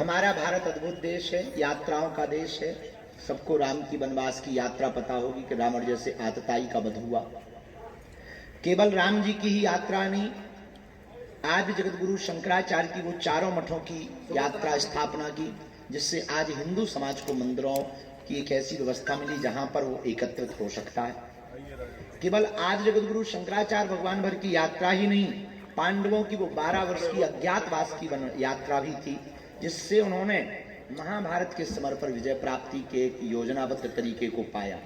हमारा भारत अद्भुत देश है, यात्राओं का देश है। सबको राम की वनवास की यात्रा पता होगी कि रावण जैसे आतताई का वध हुआ। केवल राम जी की ही यात्रा नहीं, आदि जगत गुरु शंकराचार्य की वो चारों मठों की यात्रा स्थापना की, जिससे आज हिंदू समाज को मंदिरों की एक ऐसी व्यवस्था मिली जहां पर वो एकत्रित हो सकता है। केवल आदि जगत गुरु शंकराचार्य भगवान भर की यात्रा ही नहीं, पांडवों की वो 12 वर्ष की अज्ञातवास की यात्रा भी थी, जिससे उन्होंने महाभारत के समर पर विजय प्राप्ति के एक योजनाबद्ध तरीके को पाया।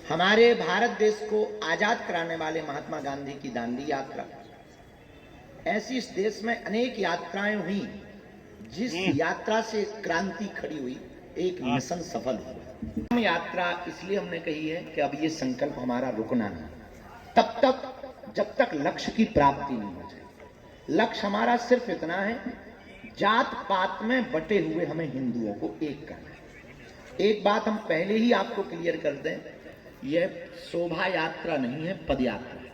हमारे भारत देश को आजाद कराने वाले महात्मा गांधी की दांडी यात्रा, ऐसी इस देश में अनेक यात्राएं हुई, जिस यात्रा से क्रांति खड़ी हुई, एक मिशन सफल हुआ। यात्रा इसलिए हमने कही है कि अब ये संकल्प हमारा रुकना नहीं, तब तक जब तक लक्ष्य की प्राप्ति नहीं हो जाए। लक्ष्य हमारा सिर्फ इतना है, जात पात में बटे हुए हमें हिंदुओं को एक करना है। एक बात हम पहले ही आपको क्लियर कर दें, यह शोभा यात्रा नहीं है, पद यात्रा है।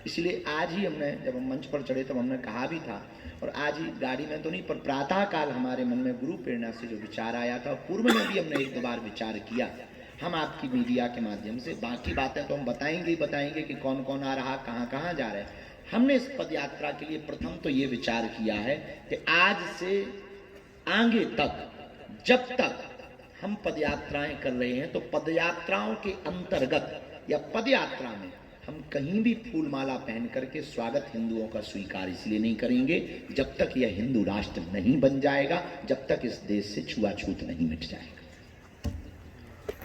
इसलिए आज ही हमने, जब हम मंच पर चढ़े तब हमने कहा भी था, और आज ही गाड़ी में तो नहीं पर प्रातः काल हमारे मन में गुरु प्रेरणा से जो विचार आया था, पूर्व में भी हमने एक दो बार विचार किया, हम आपकी मीडिया के माध्यम से बाकी बातें तो हम बताएंगे कि कौन कौन आ रहा, कहाँ कहाँ जा रहे हैं। हमने इस पद यात्रा के लिए प्रथम तो ये विचार किया है कि आज से आगे तक जब तक हम पद यात्राएं कर रहे हैं, तो पद यात्राओं के अंतर्गत या पद यात्रा में हम कहीं भी फूल माला पहन करके स्वागत हिंदुओं का स्वीकार इसलिए नहीं करेंगे जब तक यह हिंदू राष्ट्र नहीं बन जाएगा, जब तक इस देश से छुआछूत नहीं मिट जाएगा।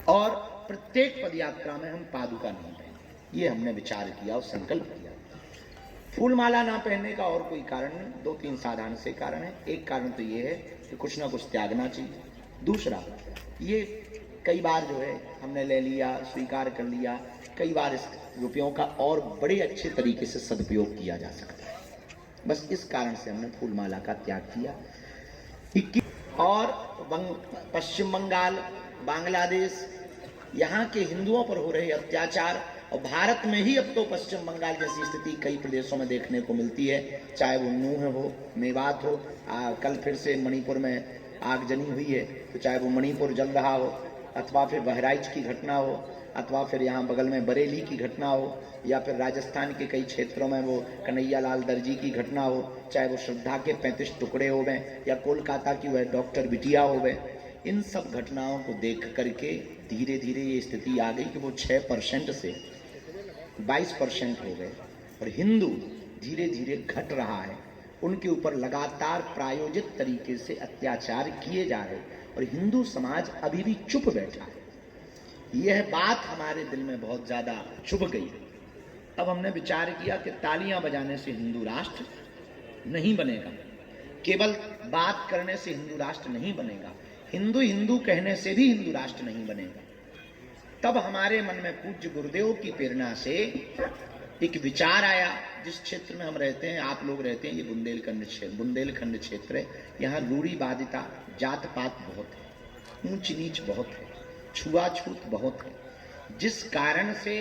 और प्रत्येक पद यात्रा में हम पादुका नहीं पहनेंगे, ये हमने विचार किया और संकल्प किया। फूल माला ना पहनने का और कोई कारण नहीं, 2-3 साधारण से कारण है। एक कारण तो ये है कि कुछ ना कुछ त्यागना चाहिए। दूसरा, ये कई बार जो है हमने ले लिया, स्वीकार कर लिया, कई बार इस रुपयों का और बड़े अच्छे तरीके से सदुपयोग किया जा सकता है। बस इस कारण से हमने फूल माला का त्याग किया। और पश्चिम बंगाल, बांग्लादेश, यहाँ के हिंदुओं पर हो रहे अत्याचार, और भारत में ही अब तो पश्चिम बंगाल जैसी स्थिति कई प्रदेशों में देखने को मिलती है, चाहे वो नूह हो, मेवात हो, कल फिर से मणिपुर में आगजनी हुई है, तो चाहे वो मणिपुर जल रहा हो, अथवा फिर बहराइच की घटना हो, अथवा फिर यहाँ बगल में बरेली की घटना हो, या फिर राजस्थान के कई क्षेत्रों में वो कन्हैया लाल दर्जी की घटना हो, चाहे वो श्रद्धा के 35 टुकड़े हो गए, या कोलकाता की वह डॉक्टर बिटिया हो गए। इन सब घटनाओं को देख करके धीरे धीरे ये स्थिति आ गई कि वो 6% से 22% हो गए, और हिंदू धीरे धीरे घट रहा है। उनके ऊपर लगातार प्रायोजित तरीके से अत्याचार किए जा रहे, और हिंदू समाज अभी भी चुप बैठा है। यह बात हमारे दिल में बहुत ज्यादा चुभ गई। अब हमने विचार किया कि तालियां बजाने से हिंदू राष्ट्र नहीं बनेगा, केवल बात करने से हिंदू राष्ट्र नहीं बनेगा, हिंदू हिंदू कहने से भी हिंदू राष्ट्र नहीं बनेगा। तब हमारे मन में पूज्य गुरुदेव की प्रेरणा से एक विचार आया। जिस क्षेत्र में हम रहते हैं, आप लोग रहते हैं, ये बुंदेलखंड क्षेत्र है। यहाँ रूढ़िवादिता, जात पात बहुत है, ऊंच नीच बहुत है, छुआछूत बहुत है, जिस कारण से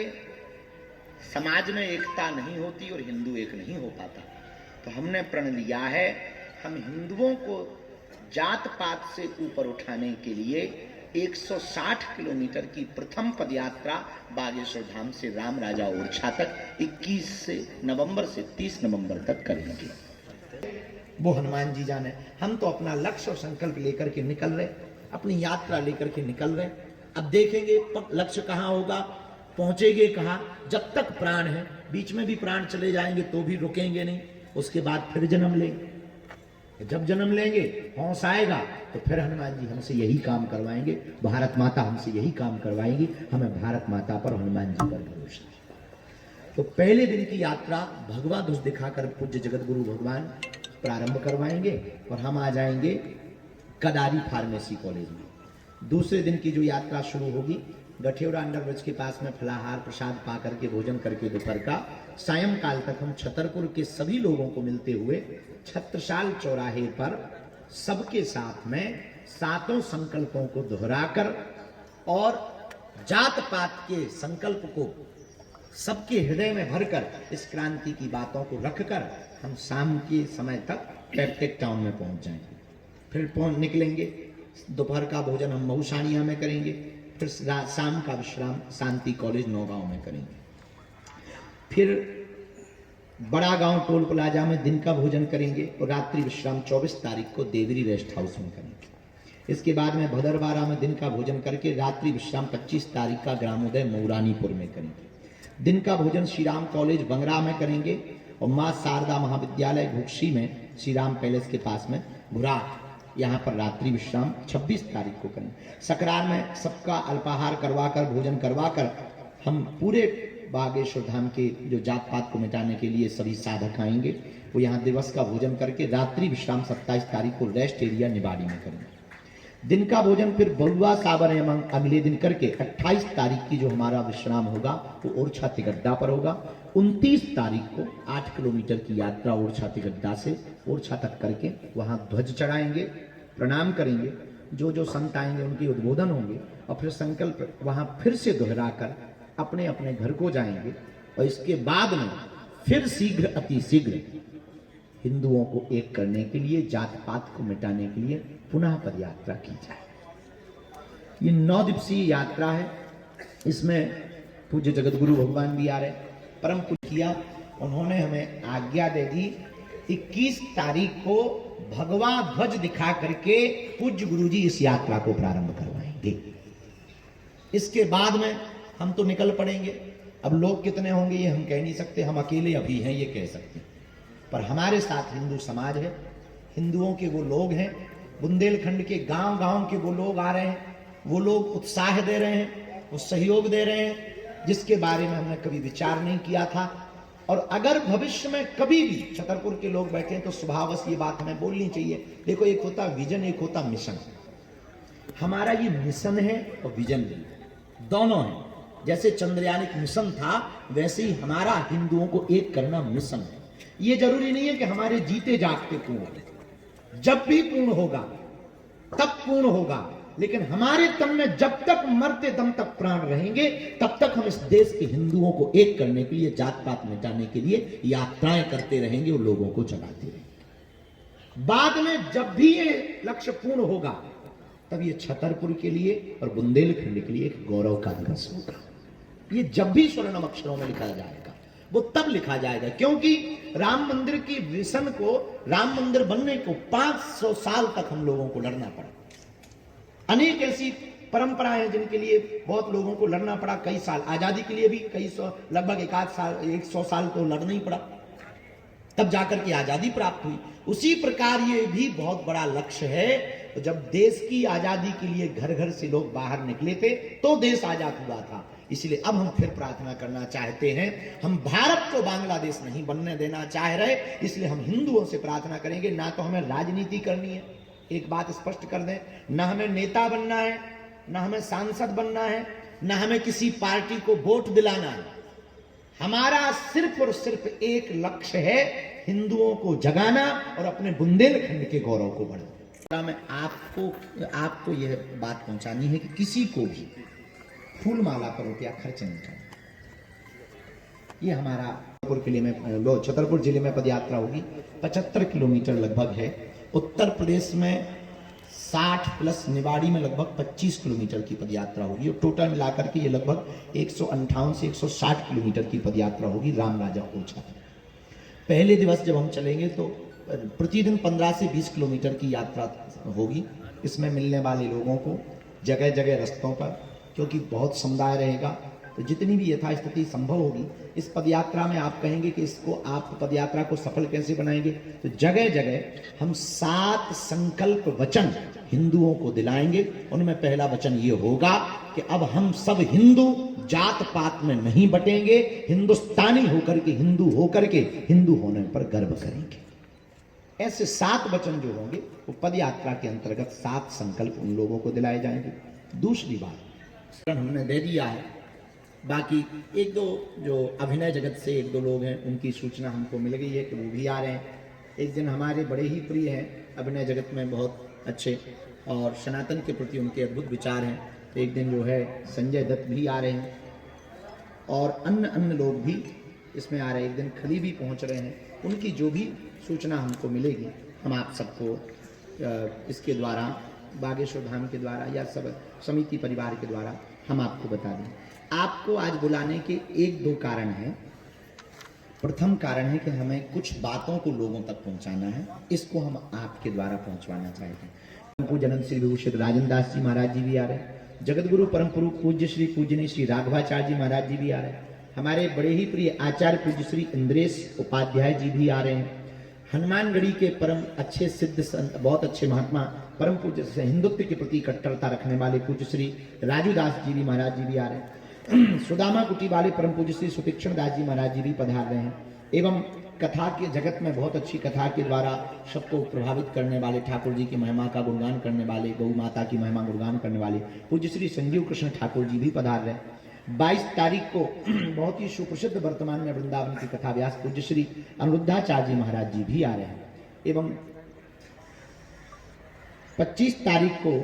समाज में एकता नहीं होती और हिंदू एक नहीं हो पाता। तो हमने प्रण लिया है, हम हिंदुओं को जात पात से ऊपर उठाने के लिए 160 किलोमीटर की प्रथम पदयात्रा बागेश्वर धाम से राम राजा ओरछा तक 21 नवंबर से 30 नवंबर तक करेंगे। वो हनुमान जी जाने, हम तो अपना लक्ष्य और संकल्प लेकर के निकल रहे, अपनी यात्रा लेकर के निकल रहे। अब देखेंगे लक्ष्य कहाँ होगा, पहुंचेंगे कहाँ। जब तक प्राण है, बीच में भी प्राण चले जाएंगे तो भी रुकेंगे नहीं। उसके बाद फिर जन्म लेंगे, जब जन्म लेंगे, होश आएगा तो फिर हनुमान जी हमसे यही काम करवाएंगे, भारत माता हमसे यही काम करवाएंगी। हमें भारत माता पर, हनुमान जी पर भरोसा है। तो पहले दिन की यात्रा भगवा ध्वज दिखाकर पूज्य जगत गुरु भगवान प्रारंभ करवाएंगे, और हम आ जाएंगे कदारी फार्मेसी कॉलेज में। दूसरे दिन की जो यात्रा शुरू होगी, गठियोरा अंडरब्रिज के पास में फलाहार प्रसाद पा करके, भोजन करके दोपहर का, सायंकाल तक हम छतरपुर के सभी लोगों को मिलते हुए छत्रसाल चौराहे पर सबके साथ में 7 संकल्पों को दोहराकर और जात पात के संकल्प को सबके हृदय में भरकर, इस क्रांति की बातों को रखकर हम शाम के समय तक पैप्टेक टाउन में पहुंच जाएंगे। फिर निकलेंगे, दोपहर का भोजन हम मऊसानिया में करेंगे, फिर शाम का विश्राम शांति कॉलेज नौगांव में करेंगे। फिर बड़ा गांव टोल प्लाजा में दिन का भोजन करेंगे और रात्रि विश्राम 24 तारीख को देवरी रेस्ट हाउस में करेंगे। इसके बाद में भदरवाड़ा में दिन का भोजन करके रात्रि विश्राम 25 तारीख का ग्रामोदय मऊरानीपुर में करेंगे। दिन का भोजन श्री राम कॉलेज बंगरा में करेंगे और माँ शारदा महाविद्यालय घुक्सी में श्री राम पैलेस के पास में घुराट, यहाँ पर रात्रि विश्राम 26 तारीख को करेंगे। सकरार में सबका अल्पाहार करवाकर भोजन करवाकर हम पूरे बागेश्वर धाम के जो जात पात को मिटाने के लिए सभी साधक आएंगे, वो यहाँ दिवस का भोजन करके रात्रि विश्राम 27 तारीख को रेस्ट एरिया निवाड़ी में करेंगे। दिन का भोजन फिर बलुआ साबर एवं अगले दिन करके 28 तारीख की जो हमारा विश्राम होगा वो ओरछा तिगड्डा पर होगा। 29 तारीख को 8 किलोमीटर की यात्रा ओरछा तिगड्डा से ओरछा तक करके वहां ध्वज चढ़ाएंगे, प्रणाम करेंगे, जो जो संत आएंगे उनके उद्बोधन होंगे और फिर संकल्प वहां फिर से दोहराकर अपने अपने घर को जाएंगे। और इसके बाद में फिर शीघ्र अति शीघ्र हिंदुओं को एक करने के लिए, जात पात को मिटाने के लिए पुनः पदयात्रा की जाए। ये 9 दिवसीय यात्रा है। इसमें पूज्य जगतगुरु भगवान भी आ रहे, परम कुछ किया, उन्होंने हमें आज्ञा दे दी 21 तारीख को भगवा ध्वज दिखा करके पूज्य गुरुजी इस यात्रा को प्रारंभ करवाएंगे। इसके बाद में हम तो निकल पड़ेंगे। अब लोग कितने होंगे ये हम कह नहीं सकते, हम अकेले अभी हैं ये कह सकते हैं, पर हमारे साथ हिंदू समाज है, हिंदुओं के वो लोग हैं, बुंदेलखंड के गांव गांव के वो लोग आ रहे हैं, वो लोग उत्साह दे रहे हैं, वो सहयोग दे रहे हैं, जिसके बारे में हमने कभी विचार नहीं किया था। और अगर भविष्य में कभी भी छतरपुर के लोग बैठे हैं तो स्वभावश ये बात हमें बोलनी चाहिए। देखो, एक होता विजन, एक होता मिशन। हमारा ये मिशन है और विजन भी, दोनों है। जैसे चंद्रयान एक मिशन था, वैसे ही हमारा हिंदुओं को एक करना मिशन है। ये जरूरी नहीं है कि हमारे जीते जागते पूर्ण हो, जब भी पूर्ण होगा तब पूर्ण होगा, लेकिन हमारे तन में जब तक मरते दम तक प्राण रहेंगे तब तक हम इस देश के हिंदुओं को एक करने के लिए, जात पात मिटाने के लिए यात्राएं करते रहेंगे और लोगों को जगाते रहेंगे। बाद में जब भी ये लक्ष्य पूर्ण होगा तब ये छतरपुर के लिए और बुंदेलखंड के लिए एक गौरव का दिवस होगा। ये जब भी स्वर्णम अक्षरों में लिखा जाएगा वो तब लिखा जाएगा, क्योंकि राम मंदिर की विजन को, राम मंदिर बनने को 500 साल तक हम लोगों को लड़ना पड़ा। अनेक ऐसी परंपराएं हैं जिनके लिए बहुत लोगों को लड़ना पड़ा, कई साल। आजादी के लिए भी कई सौ, लगभग 100 साल तो लड़ना ही पड़ा, तब जाकर के आजादी प्राप्त हुई। उसी प्रकार ये भी बहुत बड़ा लक्ष्य है। तो जब देश की आजादी के लिए घर घर से लोग बाहर निकले थे तो देश आजाद हुआ था। इसलिए अब हम फिर प्रार्थना करना चाहते हैं, हम भारत को बांग्लादेश नहीं बनने देना चाह रहे, इसलिए हम हिंदुओं से प्रार्थना करेंगे, ना तो हमें राजनीति करनी है, एक बात स्पष्ट कर दें, ना हमें नेता बनना है, ना हमें सांसद बनना है, ना हमें किसी पार्टी को वोट दिलाना है। हमारा सिर्फ और सिर्फ एक लक्ष्य है, हिंदुओं को जगाना और अपने बुंदेलखंड के गौरव को बढ़ाना। मैं आपको यह बात पहुंचानी है कि किसी को भी फूल माला पर रुपया खर्च नहीं करना। ये हमारा छतरपुर जिले में पदयात्रा होगी, 75 किलोमीटर लगभग है। उत्तर प्रदेश में 60 प्लस, निवाड़ी में लगभग 25 किलोमीटर की पदयात्रा होगी और टोटल मिलाकर के ये लगभग 158 से 160 किलोमीटर की पदयात्रा होगी राम राजा ओरछा। पहले दिवस जब हम चलेंगे तो प्रतिदिन 15 से 20 किलोमीटर की यात्रा होगी। इसमें मिलने वाले लोगों को जगह जगह रस्तों पर, क्योंकि बहुत समुदाय रहेगा, तो जितनी भी यथास्थिति संभव होगी इस पदयात्रा में आप कहेंगे कि इसको आप पदयात्रा को सफल कैसे बनाएंगे, तो जगह जगह हम 7 संकल्प वचन हिंदुओं को दिलाएंगे। उनमें पहला वचन ये होगा कि अब हम सब हिंदू जात पात में नहीं बटेंगे, हिंदुस्तानी होकर के, हिंदू होकर के हिंदू होने पर गर्व करेंगे। ऐसे 7 वचन जो होंगे वो पदयात्रा के अंतर्गत 7 संकल्प उन लोगों को दिलाए जाएंगे। दूसरी बात हमने दे दिया है, बाकी 1-2 जो अभिनय जगत से 1-2 लोग हैं उनकी सूचना हमको मिल गई है कि वो भी आ रहे हैं। एक दिन हमारे बड़े ही प्रिय हैं, अभिनय जगत में बहुत अच्छे और सनातन के प्रति उनके अद्भुत विचार हैं, तो एक दिन जो है संजय दत्त भी आ रहे हैं और अन्य लोग भी इसमें आ रहे हैं। एक दिन खली भी पहुंच रहे हैं, उनकी जो भी सूचना हमको मिलेगी हम आप सबको इसके द्वारा बागेश्वर धाम के द्वारा या सब समिति परिवार के द्वारा हम आपको बता दें। आपको आज बुलाने के एक दो कारण हैं। प्रथम कारण है कि हमें कुछ बातों को लोगों तक पहुंचाना है, इसको हम आपके द्वारा पहुंचवाना चाहते हैं। पूज्य अनंत श्री विभूषित राजन दास जी महाराज जी भी आ रहे हैं, जगत गुरु परम पूज्य श्री पूजनीय श्री राघवाचार्य जी महाराज जी भी आ रहे हैं, हमारे बड़े ही प्रिय आचार्य पूज्य श्री इंद्रेश उपाध्याय जी भी आ रहे हैं, हनुमानगढ़ी के परम अच्छे सिद्ध संत बहुत अच्छे महात्मा परम पूज्य से हिंदुत्व के प्रति कट्टरता रखने वाले पूज्य श्री राजू दास जी भी महाराज जी भी आ रहे हैं, सुदामा कुटी वाले परम पूज्य श्री सुतीक्षण दास जी महाराज जी भी पधार रहे हैं, एवं कथा के जगत में बहुत अच्छी कथा के द्वारा सबको प्रभावित करने वाले ठाकुर जी की महिमा का गुणगान करने वाले, गौ माता की महिमा गुणगान करने वाले पूज्य श्री संजीव कृष्ण ठाकुर जी भी पधार रहे हैं। 22 तारीख को बहुत ही सुप्रसिद्ध वर्तमान में वृंदावन की कथा व्यास पूज्य श्री अनिरुद्धाचार्य जी महाराज जी भी आ रहे हैं, एवं 25 तारीख को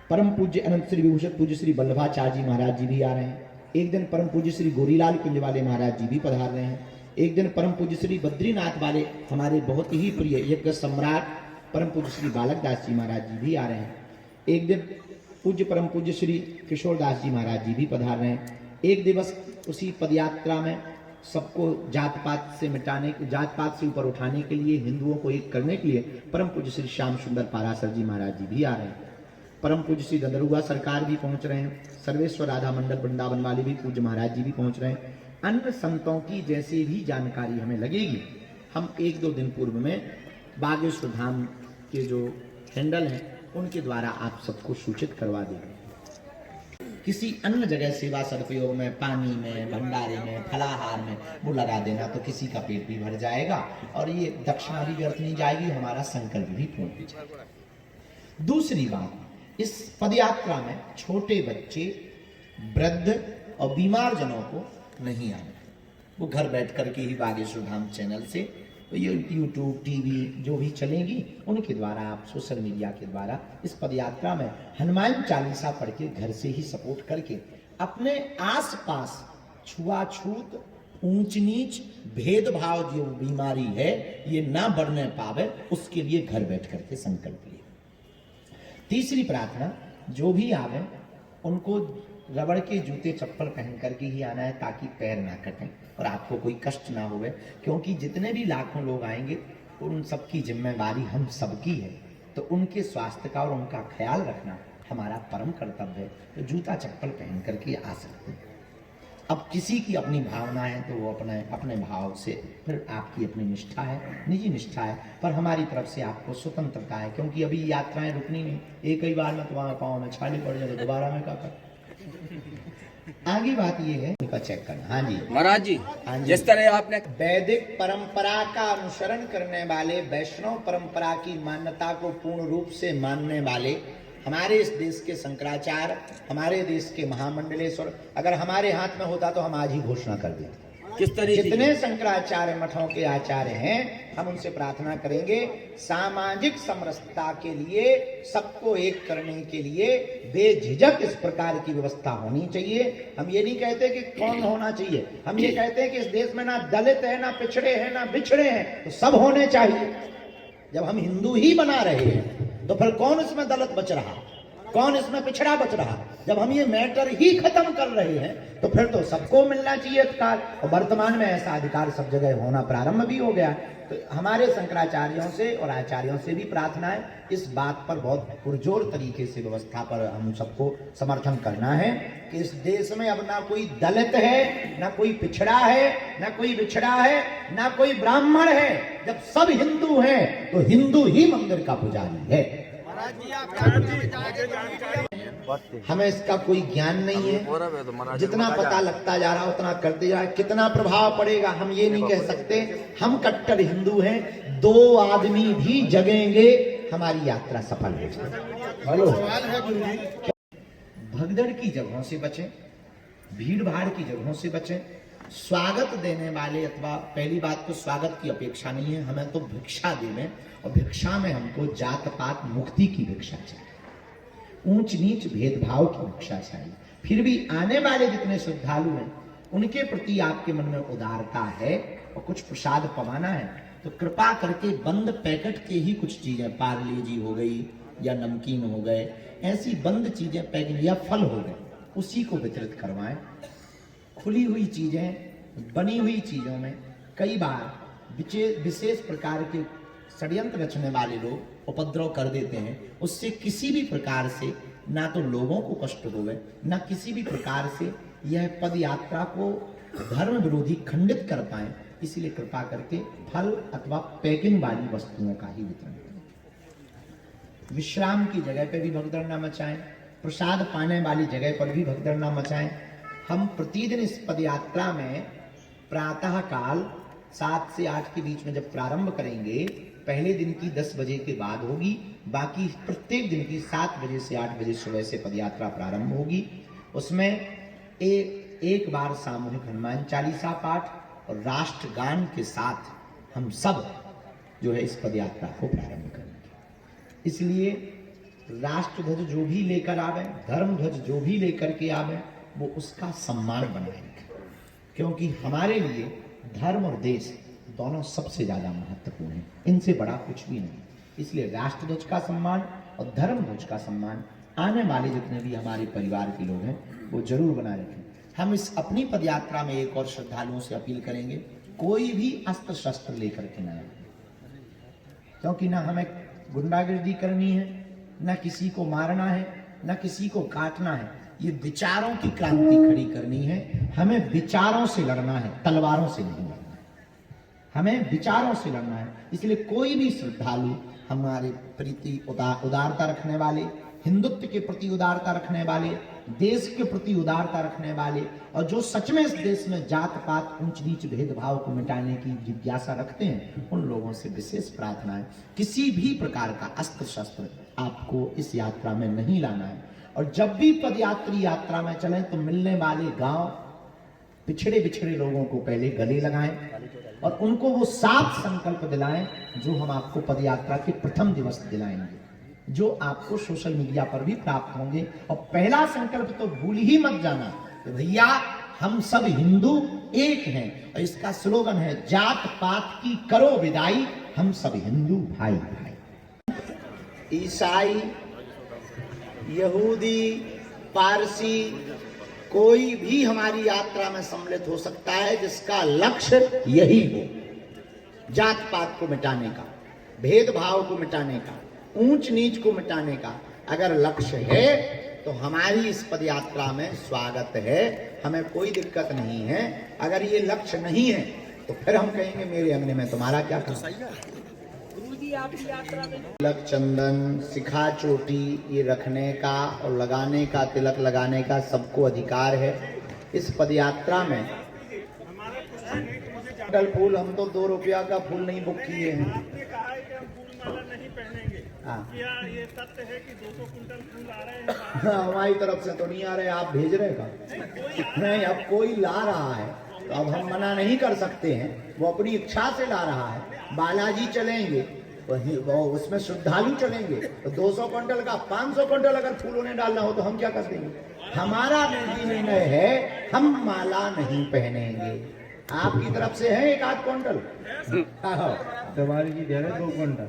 परम पूज्य अनंत श्री विभूषित पूज्य श्री वल्लभाचार्य जी महाराज जी भी आ रहे हैं। एक दिन परम पूज्य श्री गोरीलाल कुंज वाले महाराज जी भी पधार रहे हैं। एक दिन परम पूज्य श्री बद्रीनाथ वाले हमारे बहुत ही प्रिय यज्ञ सम्राट परम पूज्य श्री बालक दास जी महाराज जी भी आ रहे हैं। एक दिन पूज्य परम पूज्य श्री किशोर दास जी महाराज जी भी पधार रहे हैं। एक दिवस उसी पदयात्रा में सबको जात पात से मिटाने, जात पात से ऊपर उठाने के लिए, हिंदुओं को एक करने के लिए परम पूज्य श्री श्याम सुंदर पारासर जी महाराज जी भी आ रहे हैं। परम पूज्य श्री दंदरुआ सरकार भी पहुंच रहे हैं। सर्वेश्वर राधा मंडल वृंदावन वाले भी पूज्य महाराज जी भी पहुंच रहे हैं। अन्य संतों की जैसे भी जानकारी हमें लगेगी हम एक दो दिन पूर्व में बागेश्वर धाम के जो हैंडल हैं उनके द्वारा आप सबको सूचित करवा देंगे। किसी अन्य जगह सेवा सदुपयोग में, पानी में, भंडारे में, फलाहार में वो लगा देना तो किसी का पेट भी भर जाएगा और ये दक्षिणा भी व्यर्थ नहीं जाएगी, हमारा संकल्प भी पूर्ण हो जाएगा। दूसरी बात, इस पदयात्रा में छोटे बच्चे, वृद्ध और बीमार जनों को नहीं आना, वो घर बैठ करके ही बागेश्वर धाम चैनल से ये यूट्यूब, टीवी जो भी चलेंगी उनके द्वारा आप सोशल मीडिया के द्वारा इस पदयात्रा में हनुमान चालीसा पढ़ के घर से ही सपोर्ट करके अपने आसपास छुआछूत, ऊंच नीच, भेदभाव जो बीमारी है ये ना बढ़ने पावे उसके लिए घर बैठ करके संकल्प लिए। तीसरी प्रार्थना, जो भी आवे उनको रबड़ के जूते चप्पल पहन करके ही आना है ताकि पैर ना कटें और आपको कोई कष्ट ना होवे, क्योंकि जितने भी लाखों लोग आएंगे उन सबकी जिम्मेवारी हम सबकी है, तो उनके स्वास्थ्य का और उनका ख्याल रखना हमारा परम कर्तव्य है। तो जूता चप्पल पहन करके आ सकते हैं। अब किसी की अपनी भावना है तो वो अपने भाव से, फिर आपकी अपनी निष्ठा है, निजी निष्ठा है, पर हमारी तरफ से आपको स्वतंत्रता है, क्योंकि अभी यात्राएं रुकनी नहीं। एक ही बार में तुम्हारा पाँव में छाले पड़ जाए तो दोबारा में क्या कर। आगे बात ये है उनका चेक करना। हाँ जी महाराज जी, हाँ जी, जिस तरह आपने वैदिक परंपरा का अनुसरण करने वाले, वैष्णव परंपरा की मान्यता को पूर्ण रूप से मानने वाले हमारे इस देश के शंकराचार्य, हमारे देश के महामंडलेश्वर, अगर हमारे हाथ में होता तो हम आज ही घोषणा कर देते। किस तरीके जितने शंकराचार्य मठों के आचार्य हैं हम उनसे प्रार्थना करेंगे सामाजिक समरसता के लिए, सबको एक करने के लिए बेझिझक इस प्रकार की व्यवस्था होनी चाहिए। हम ये नहीं कहते कि कौन होना चाहिए, हम ये कहते हैं कि इस देश में ना दलित है, ना पिछड़े हैं, ना बिछड़े हैं, तो सब होने चाहिए। जब हम हिंदू ही बना रहे हैं तो फिर कौन इसमें दलित बच रहा, कौन इसमें पिछड़ा बच रहा? जब हम ये मैटर ही खत्म कर रहे हैं तो फिर तो सबको मिलना चाहिए अधिकार, और वर्तमान में ऐसा अधिकार सब जगह होना प्रारंभ भी हो गया। तो हमारे शंकराचार्यों से और आचार्यों से भी प्रार्थना है, इस बात पर बहुत पुरजोर तरीके से व्यवस्था पर हम सबको समर्थन करना है कि इस देश में अब ना कोई दलित है, ना कोई पिछड़ा है, ना कोई बिछड़ा है, ना कोई ब्राह्मण है। जब सब हिंदू हैं तो हिंदू ही मंदिर का पुजारी है। हमें इसका कोई ज्ञान नहीं है, जितना पता लगता जा रहा उतना करते जा रहा। कितना प्रभाव पड़ेगा हम ये नहीं कह सकते। हम कट्टर हिंदू हैं, 2 आदमी भी जगेंगे हमारी यात्रा सफल हो जाएगी। हेलो, भगदड़ की जगहों से बचें, भीड़ भाड़ की जगहों से बचें। स्वागत देने वाले, अथवा पहली बात तो स्वागत की अपेक्षा नहीं है, हमें तो भिक्षा देने, और भिक्षा में हमको जात पात मुक्ति की भिक्षा चाहिए, ऊंच नीच भेदभाव की भिक्षा चाहिए। फिर भी आने वाले जितने श्रद्धालु हैं उनके प्रति आपके मन में उदारता है और कुछ प्रसाद पवाना है, तो कृपा करके बंद पैकेट के ही कुछ चीजें, पार्ले जी हो गई या नमकीन हो गए, ऐसी बंद चीजें पैकेट या फल हो गए, उसी को वितरित करवाएं। खुली हुई चीजें, बनी हुई चीजों में कई बार विशेष प्रकार के षड्यंत्र रचने वाले लोग उपद्रव कर देते हैं। उससे किसी भी प्रकार से ना तो लोगों को कष्ट होवे, ना किसी भी प्रकार से यह पद यात्रा को धर्म विरोधी खंडित कर पाए। इसलिए कृपा करके फल अथवा पैकिंग वाली वस्तुओं का ही वितरण करें। विश्राम की जगह पे भी भगदड़ न मचाएं, प्रसाद पाने वाली जगह पर भी भगदड़ न मचाएं। हम प्रतिदिन इस पद यात्रा में प्रातः काल 7 से 8 के बीच में जब प्रारंभ करेंगे, पहले दिन की 10 बजे के बाद होगी, बाकी प्रत्येक दिन की 7 बजे से 8 बजे सुबह से पदयात्रा प्रारंभ होगी। उसमें एक बार सामूहिक हनुमान चालीसा पाठ और राष्ट्रगान के साथ हम सब जो है इस पदयात्रा को प्रारंभ करेंगे। इसलिए राष्ट्र ध्वज जो भी लेकर आवे, धर्म ध्वज जो भी लेकर के आवे, वो उसका सम्मान बनाएंगे, क्योंकि हमारे लिए धर्म और देश दोनों सबसे ज्यादा महत्वपूर्ण है, इनसे बड़ा कुछ भी नहीं। इसलिए राष्ट्र ध्वज का सम्मान और धर्म ध्वज का सम्मान आने वाले जितने भी हमारे परिवार के लोग हैं वो जरूर बनाए रखें। हम इस अपनी पदयात्रा में एक और श्रद्धालुओं से अपील करेंगे, कोई भी अस्त्र शस्त्र लेकर के न आए, क्योंकि ना हमें गुंडागर्दी करनी है, ना किसी को मारना है, ना किसी को काटना है। ये विचारों की क्रांति खड़ी करनी है। हमें विचारों से लड़ना है, तलवारों से नहीं लड़ना है। हमें विचारों से लड़ना है। इसलिए कोई भी श्रद्धालु हमारे प्रति उदारता रखने वाले, हिंदुत्व के प्रति उदारता रखने वाले, देश के प्रति उदारता रखने वाले, और जो सच में इस देश में जात पात ऊंच नीच भेदभाव को मिटाने की जिज्ञासा रखते हैं, उन लोगों से विशेष प्रार्थना है, किसी भी प्रकार का अस्त्र शस्त्र आपको इस यात्रा में नहीं लाना है। और जब भी पदयात्री यात्रा में चलें तो मिलने वाले गांव, पिछड़े बिछड़े लोगों को पहले गले लगाएं और उनको वो साफ संकल्प दिलाएं जो हम आपको पदयात्रा के प्रथम दिवस दिलाएंगे, जो आपको सोशल मीडिया पर भी प्राप्त होंगे। और पहला संकल्प तो भूल ही मत जाना कि भैया हम सब हिंदू एक हैं, और इसका स्लोगन है, जात पात की करो विदाई, हम सब हिंदू भाई भाई। ईसाई, यहूदी, पारसी, कोई भी हमारी यात्रा में सम्मिलित हो सकता है जिसका लक्ष्य यही हो, जात पात को मिटाने का, भेदभाव को मिटाने का, ऊंच नीच को मिटाने का अगर लक्ष्य है तो हमारी इस पदयात्रा में स्वागत है, हमें कोई दिक्कत नहीं है। अगर ये लक्ष्य नहीं है तो फिर हम कहेंगे मेरे अंगने में तुम्हारा क्या काम। तिलक, चंदन, शिखा, चोटी ये रखने का और लगाने का, तिलक लगाने का सबको अधिकार है। इस पदयात्रा में फूल, हम तो 2 रुपया का फूल नहीं बुक किए हैं। क्या ये सत्य है कि 200 कुंटल फूल आ रहे हैं? हमारी तरफ से तो नहीं आ रहे, आप भेज रहे का नहीं। अब कोई ला रहा है तो अब हम मना नहीं कर सकते हैं, वो अपनी इच्छा से ला रहा है। बालाजी चलेंगे, वो उसमें श्रद्धालु चलेंगे, तो 200 कुंटल का 500 कुंटल अगर फूल उन्हें डालना हो तो हम क्या कर देंगे? हमारा निर्णय है, हम माला नहीं पहनेंगे। आपकी तरफ से है 1 कुंटल, तुम्हारी की 2 कुंटल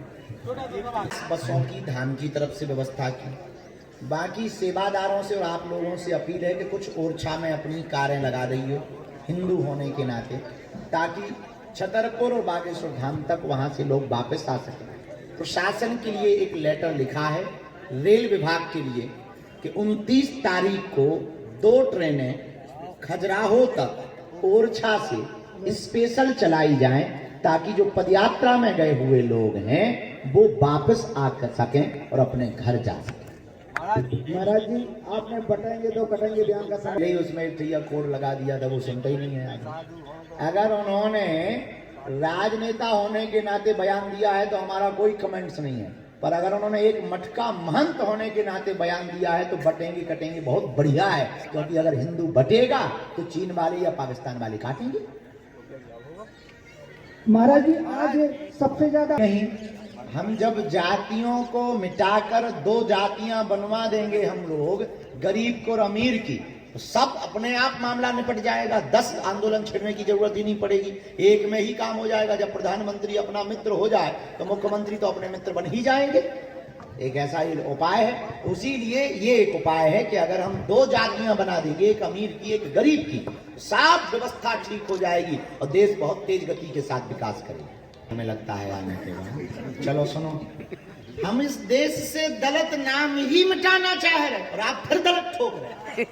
बसों की धाम की तरफ से व्यवस्था की। बाकी सेवादारों से और आप लोगों से अपील है कि कुछ ओरछा में अपनी कारें लगा रही हो हिंदू होने के नाते, ताकि छतरपुर और बागेश्वर धाम तक वहां से लोग वापस आ सकें। प्रशासन के लिए एक लेटर लिखा है रेल विभाग के लिए कि 29 तारीख को 2 ट्रेनें खजुराहो तक ओरछा से स्पेशल चलाई जाएं, ताकि जो पदयात्रा में गए हुए लोग हैं वो वापस आ सकें और अपने घर जा सकें। महाराज जी, आपने बटेंगे तो कटेंगे बयान का समय नहीं, उसमें ठैया कोड लगा दिया था, वो सुनता ही नहीं है। अगर उन्होंने राजनेता होने के नाते बयान दिया है तो हमारा कोई कमेंट्स नहीं है, पर अगर उन्होंने एक मठ का महंत होने के नाते बयान दिया है तो बटेंगे कटेंगे बहुत बढ़िया है, क्योंकि अगर हिंदू बटेगा तो चीन वाले या पाकिस्तान वाले काटेंगे। महाराज जी, आज सबसे ज्यादा नहीं, हम जब जातियों को मिटाकर 2 जातियां बनवा देंगे हम लोग, गरीब को और अमीर की, तो सब अपने आप मामला निपट जाएगा, 10 आंदोलन छेड़ने की जरूरत ही नहीं पड़ेगी, एक में ही काम हो जाएगा। जब प्रधानमंत्री अपना मित्र हो जाए तो मुख्यमंत्री तो अपने मित्र बन ही जाएंगे। एक ऐसा ही उपाय है। उसी लिए ये एक उपाय है कि अगर हम 2 जातियां बना देंगे, एक अमीर की एक गरीब की, साफ व्यवस्था ठीक हो जाएगी और देश बहुत तेज गति के साथ विकास करेगा। हमें लगता है आने के बाद। चलो सुनो, हम इस देश से दलित नाम ही मिटाना चाह रहे और आप फिर दलित ठोक रहे।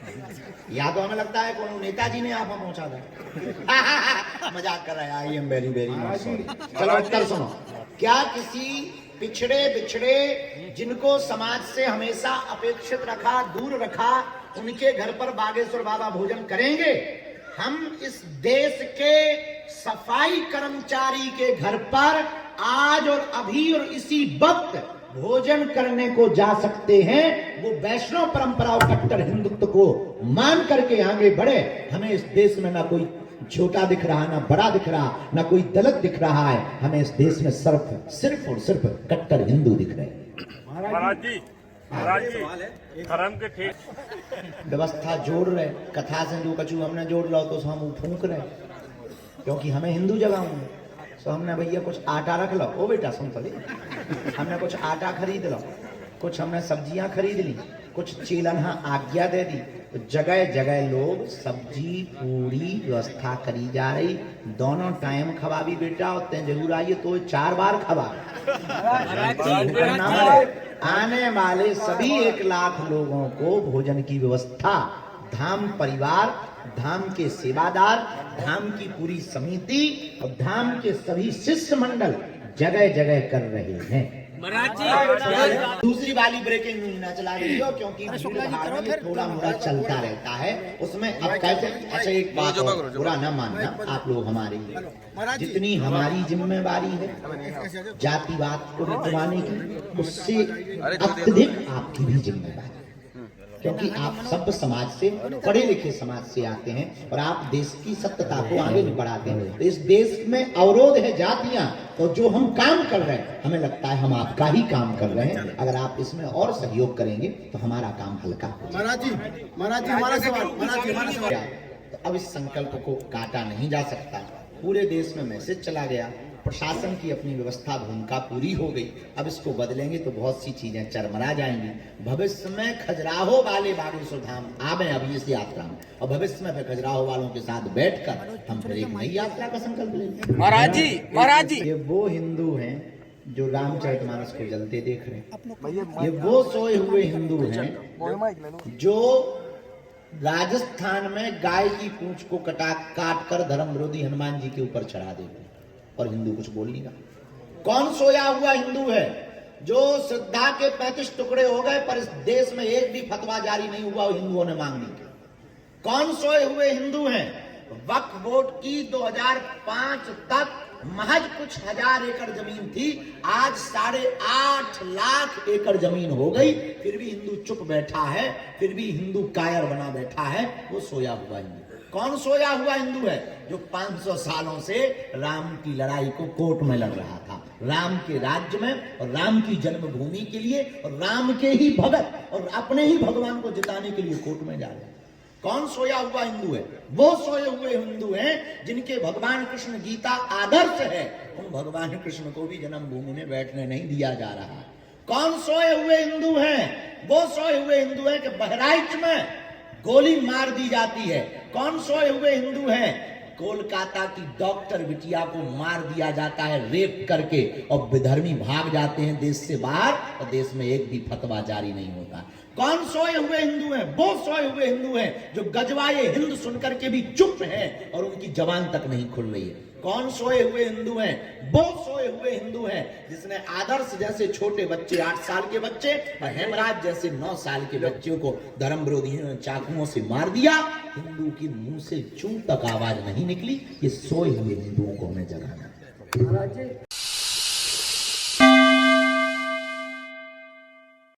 या तो हमें लगता है कौन नेताजी ने आप पहुंचा दिया। मजाक कर रहा है। I am very very sorry. चलो उत्तर सुनो। क्या किसी पिछड़े बिछड़े जिनको समाज से हमेशा अपेक्षित रखा, दूर रखा, उनके घर पर बागेश्वर बाबा भोजन करेंगे? हम इस देश के सफाई कर्मचारी के घर पर आज और अभी और इसी वक्त भोजन करने को जा सकते हैं। वो वैष्णव परंपरा और कट्टर हिंदुत्व को मान करके आगे बढ़े। हमें इस देश में ना कोई छोटा दिख रहा, ना बड़ा दिख रहा, ना कोई दलित दिख रहा है। हमें इस देश में सिर्फ और सिर्फ कट्टर हिंदू दिख रहे हैं। महाराज जी धर्म के ठीक व्यवस्था जोड़ रहे, कथा से जो कछु हमने जोड़ लो तो हम फूंक रहे, क्योंकि हमें हिंदू जगह हूँ। तो हमने भैया कुछ आटा रख लो। ओ बेटा सुन तो ले, हमने कुछ आटा खरीद लो, कुछ हमने सब्जियां खरीद ली, कुछ चीलन्हा आज्ञा दे दी। तो जगह जगह लोग सब्जी पूरी व्यवस्था करी जा रही। दोनों टाइम खवा भी बेटा, उतने जरूर आइए तो 4 बार खवा। आने वाले सभी 1 लाख लोगों को भोजन की व्यवस्था धाम परिवार, धाम के सेवादार, धाम की पूरी समिति और धाम के सभी शिष्य मंडल जगह जगह कर रहे हैं। दूसरी वाली ब्रेकिंग न्यूज ना चला रही हो, क्योंकि भीड़-भाड़ में थोड़ा मोड़ा चलता रहता है। उसमें अब कैसे, अच्छा एक बात और, बुरा ना मानना, आप लोग हमारे, जितनी हमारी जिम्मेवारी है जातिवाद को मिटवाने की, उससे अत्यधिक आपकी भी जिम्मेवारी, क्योंकि आप सब समाज से, पढ़े लिखे समाज से आते हैं और आप देश की सत्यता को आगे नहीं बढ़ाते हैं। तो इस देश में अवरोध है जातियां, तो जो हम काम कर रहे हैं, हमें लगता है हम आपका ही काम कर रहे हैं। अगर आप इसमें और सहयोग करेंगे तो हमारा काम हल्का हो जाएगा। महाराज जी हमारा सवाल। तो अब इस संकल्प को काटा नहीं जा सकता। पूरे देश में मैसेज चला गया, प्रशासन की अपनी व्यवस्था भूमिका पूरी हो गई। अब इसको बदलेंगे तो बहुत सी चीजें चरमरा जाएंगी। भविष्य में खजुराहो वाले बागेश्वर धाम आवे अभी इस यात्रा में, और भविष्य में फिर खजुराहो वालों के साथ बैठकर हम फिर एक नई यात्रा का संकल्प लेंगे। महाराज जी ये वो हिंदू हैं जो रामचरितमानस को जलते देख रहे हैं। ये वो सोए हुए हिंदू हैं जो राजस्थान में गाय की पूंछ को काट कर धर्म विरोधी हनुमान जी के ऊपर चढ़ा देते हैं और हिंदू कुछ बोल नहीं रहा। कौन सोया हुआ हिंदू है जो श्रद्धा के 35 टुकड़े हो गए पर इस देश में एक भी फतवा जारी नहीं हुआ हिंदुओं ने मांगने के? कौन सोए हुए हिंदू हैं? वक्फ बोर्ड की 2005 तक महज कुछ हजार एकड़ जमीन थी, आज 8.5 लाख एकड़ जमीन हो गई, फिर भी हिंदू चुप बैठा है, फिर भी हिंदू कायर बना बैठा है। वो सोया हुआ हिंदू। कौन सोया हुआ हिंदू है? जो 500 सालों से राम की लड़ाई को कोर्ट में लड़ रहा था, राम के राज्य में और राम की जन्मभूमि के लिए और राम के ही भगत और अपने ही भगवान को जिताने के लिए कोर्ट में जा रहे हैं। कौन सोया हुआ हिंदू है? वो सोए हुए हिंदू हैं जिनके भगवान कृष्ण गीता आदर्श है। उन भगवान कृष्ण को भी जन्मभूमि में बैठने नहीं दिया जा रहा। कौन सोए हुए हिंदू हैं? वो सोए हुए हिंदू हैं कि बहराइच में गोली मार दी जाती है। कौन सोए हुए हिंदू हैं? कोलकाता की डॉक्टर बिटिया को मार दिया जाता है रेप करके और विधर्मी भाग जाते हैं देश से बाहर और देश में एक भी फतवा जारी नहीं होता। कौन सोए हुए हिंदू हैं? वो सोए हुए हिंदू हैं जो गजवाए हिंद सुनकर के भी चुप हैं और उनकी जबान तक नहीं खुल रही है। कौन सोए हुए हिंदू हैं? वो सोए हुए हिंदू हैं जिसने आदर्श जैसे छोटे बच्चे 8 साल के बच्चे और हेमराज जैसे 9 साल के बच्चों को धर्म विरोधियों ने चाकुओं से मार दिया। हिंदू की मुंह से चूं तक आवाज नहीं निकली। ये सोए हुए हिंदुओं को हमें जगाना।